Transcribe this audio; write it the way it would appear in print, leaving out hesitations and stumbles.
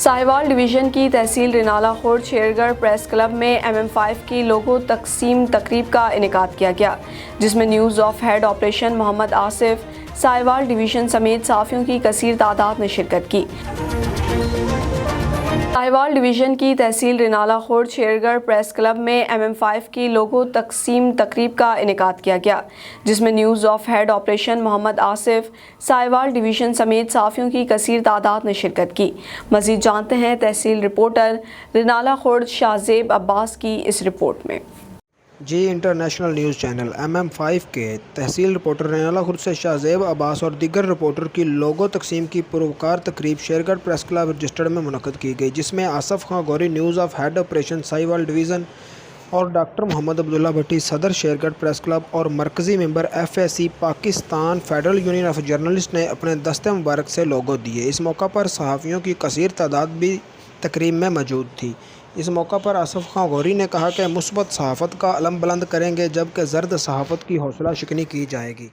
Sahiwal division की तहसील Renala Khurd Shergarh press club में MM5 की लोगो तकसीम तकरीब का इनेकाद किया गया, जिसमें news of head operation Mohammad Asif, Sahiwal division समेत सहाफ़ियों की कसीर तादाद ने शिरकत की। साहिवाल डिवीज़न की तहसील रिनाला खुर्द शेरगढ़ प्रेस क्लब में MM5 की लोगो तकसीम तकरीब का इनेकाद किया गया, जिसमें news of head operation Mohammad Asif, Sahiwal division समेत सहाफ़ियों की कसीर तादाद ने शिरकत की। मज़ीद जानते हैं तहसील रिपोर्टर रिनाला खुर्द शाहज़ेब अब्बास की इस रिपोर्ट में। जी इंटरनेशनल न्यूज़ चैनल MM5 के तहसील रिपोर्टर रिनाला खुर्द से शाहज़ेब अब्बास और दीगर रिपोर्टर की लोगो तकसीम की पुरवकार तकरीब शेरगढ़ प्रेस क्लब रजिस्टर्ड में मुनक़्क़द की गई, जिसमें Asif Khan Gauri news of head operation Sahiwal division और डॉक्टर मोहम्मद अब्दुल्ला भट्टी सदर शेरगढ़ प्रेस क्लब और मरकज़ी member FAC Pakistan federal union of journalist ने अपने दस्ते मुबारक से लोगो दिए। इस मौका पर सहाफ़ियों की कसीर तादाद भी तकरीब में मौजूद थी। इस मौका पर आसफ़ खां गौरी ने कहा कि मुस्बत सहाफ़त का अलम बुलंद करेंगे, जबकि ज़र्द सहाफ़त की हौसला शिकनी की जाएगी।